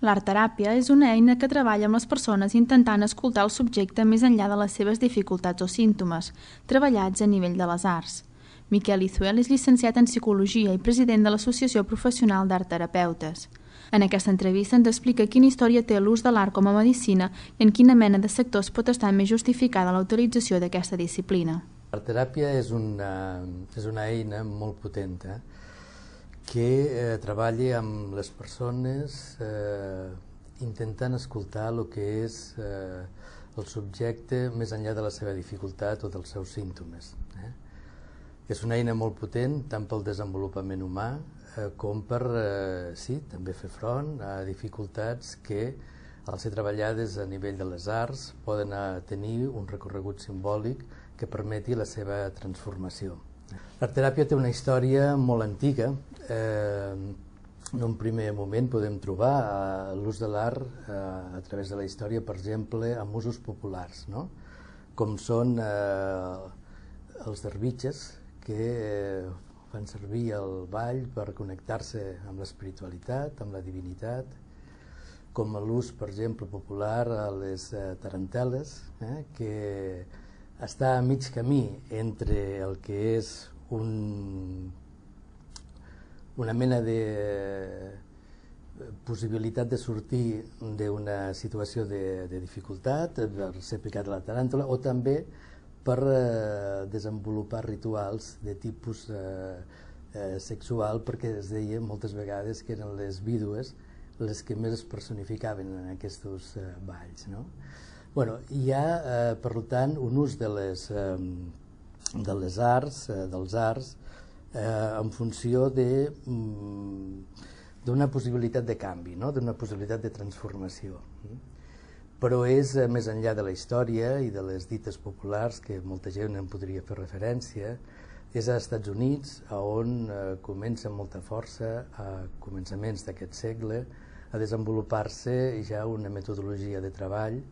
L'art-teràpia és una eina que treballa amb les persones intentant escoltar el subjecte més enllà de les seves dificultats o símptomes, treballats a nivell de les arts. Miquel Izuel és llicenciat en Psicologia i president de l'Associació Professional d'Art-terapeutes. En aquesta entrevista ens explica quina història té l'ús de l'art com a medicina i en quina mena de sectors pot estar més justificada la utilització d'aquesta disciplina. L'art-teràpia és una eina molt potent que treballa amb les persones intentant escoltar el que és el subjecte més enllà de la seva dificultat o dels seus símptomes. És una eina molt potent tant pel desenvolupament humà com per també fer front a dificultats que al ser treballades a nivell de les arts poden tenir un recorregut simbòlic que permeti la seva transformació. L'art-teràpia té una història molt antiga. En un primer moment podem trobar l'ús de l'art a través de la història, per exemple, amb usos populars, com són els dervitxes, que fan servir el ball per connectar-se amb l'espiritualitat, amb la divinitat, com l'ús, per exemple, popular a les tarantel·les, que està a mig camí entre el que és una mena de possibilitat de sortir d'una situació de dificultat, per ser picat a la taràntula, o també per desenvolupar rituals de tipus sexual, perquè es deia moltes vegades que eren les vídues les que més es personificaven en aquests balls. Hi ha, per tant, un ús dels arts en funció d'una possibilitat de canvi, d'una possibilitat de transformació. Però és més enllà de la història i de les dites populars, que molta gent en podria fer referència. És als Estats Units on comença amb molta força, a començaments d'aquest segle, a desenvolupar-se ja una metodologia de treball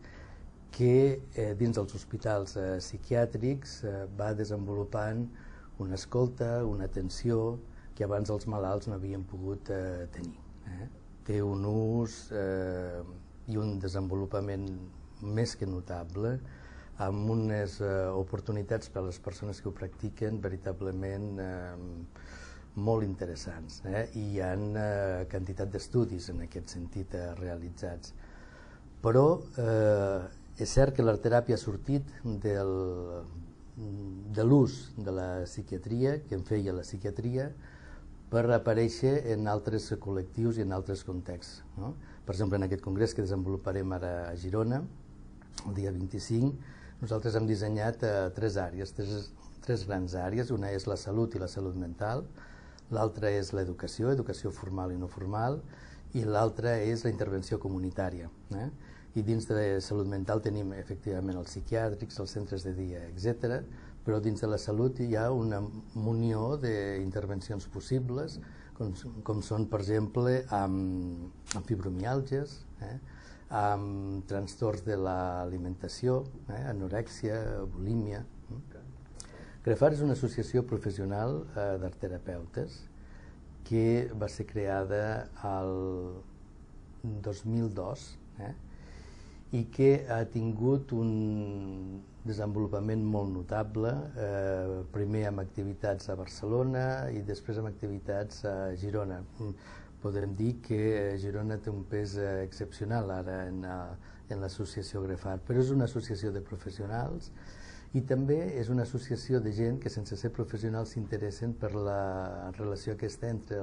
que dins dels hospitals psiquiàtrics va desenvolupant una escolta, una atenció que abans els malalts no havien pogut tenir. Té un ús i un desenvolupament més que notable, amb unes oportunitats per a les persones que ho practiquen veritablement molt interessants. I hi ha quantitat d'estudis en aquest sentit realitzats. Però és cert que l'art-teràpia ha sortit de l'ús de la psiquiatria, que en feia la psiquiatria, per aparèixer en altres col·lectius i en altres contexts. Per exemple, en aquest congrés que desenvoluparem ara a Girona, el dia 25, nosaltres hem dissenyat tres àrees, tres grans àrees. Una és la salut i la salut mental, l'altra és l'educació, educació formal i no formal, i l'altra és la intervenció comunitària. I dins de salut mental tenim efectivament els psiquiàtrics, els centres de dia, etc. Però dins de la salut hi ha una munió d'intervencions possibles, com són, per exemple, amb fibromiàlgies, amb trastorns de l'alimentació, anorèxia, bulímia. GREFART és una associació professional d'art-terapeutes que va ser creada el 2002 i que ha tingut un desenvolupament molt notable, primer amb activitats a Barcelona i després amb activitats a Girona. Podem dir que Girona té un pes excepcional ara en l'associació GREFART, però és una associació de professionals i també és una associació de gent que sense ser professionals s'interessen per la relació aquesta entre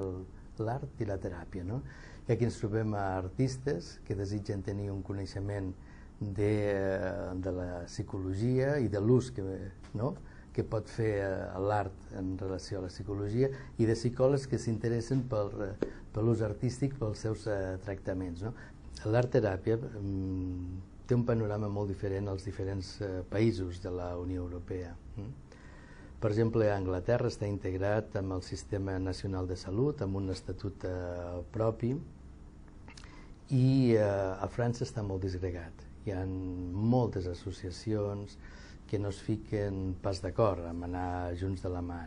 l'art i la teràpia. I aquí ens trobem a artistes que desitgen tenir un coneixement de la psicologia i de l'ús que pot fer l'art en relació a la psicologia, i de psicòlegs que s'interessen per l'ús artístic, pels seus tractaments. L'art-teràpia té un panorama molt diferent als diferents països de la Unió Europea. Per exemple, a Anglaterra està integrat amb el Sistema Nacional de Salut, amb un estatut propi, i a França està molt disgregat. Hi ha moltes associacions que no es fiquen pas d'acord amb anar junts de la mà.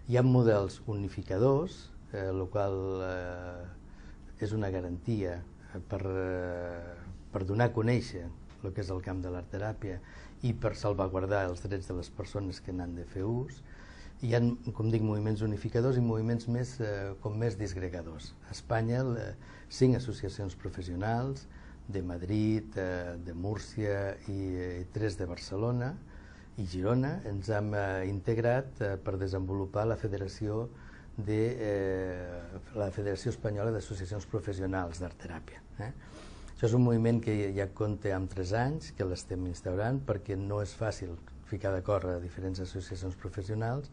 Hi ha models unificadors, el qual és una garantia per donar a conèixer el que és el camp de l'art teràpia i per salvaguardar els drets de les persones que n'han de fer ús. Hi ha, com dic, moviments unificadors i moviments més disgregadors. A Espanya, 5 associacions professionals de Madrid, de Múrcia i 3 de Barcelona i Girona ens hem integrat per desenvolupar la Federació Espanyola d'Associacions Professionals d'Art Teràpia. Això és un moviment que ja compta amb 3 anys, que l'estem instaurant, perquè no és fàcil ficar d'acord a diferents associacions professionals,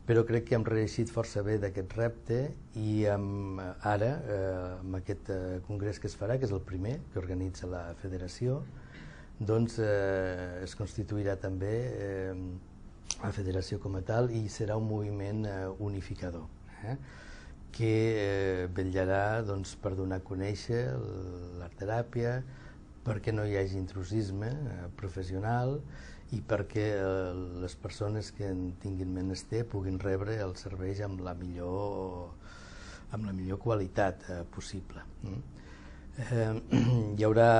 però crec que hem reeixit força bé d'aquest repte i ara, amb aquest congrés que es farà, que és el primer que organitza la federació, doncs es constituirà també la federació com a tal i serà un moviment unificador, que vetllarà per donar a conèixer l'art teràpia, perquè no hi hagi intrusisme professional i perquè les persones que en tinguin menester puguin rebre els serveis amb la millor qualitat possible. Hi haurà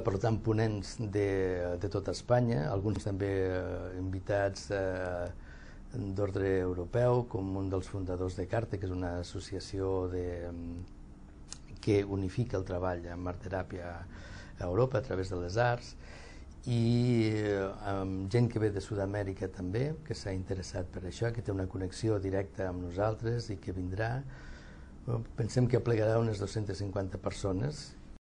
per tant ponents de tota Espanya, alguns també invitats d'ordre europeu, com un dels fundadors de CARTE, que és una associació que unifica el treball amb art teràpia a Europa a través de les arts, i amb gent que ve de Sud-amèrica també, que s'ha interessat per això, que té una connexió directa amb nosaltres i que vindrà. Pensem que aplegarà unes 250 persones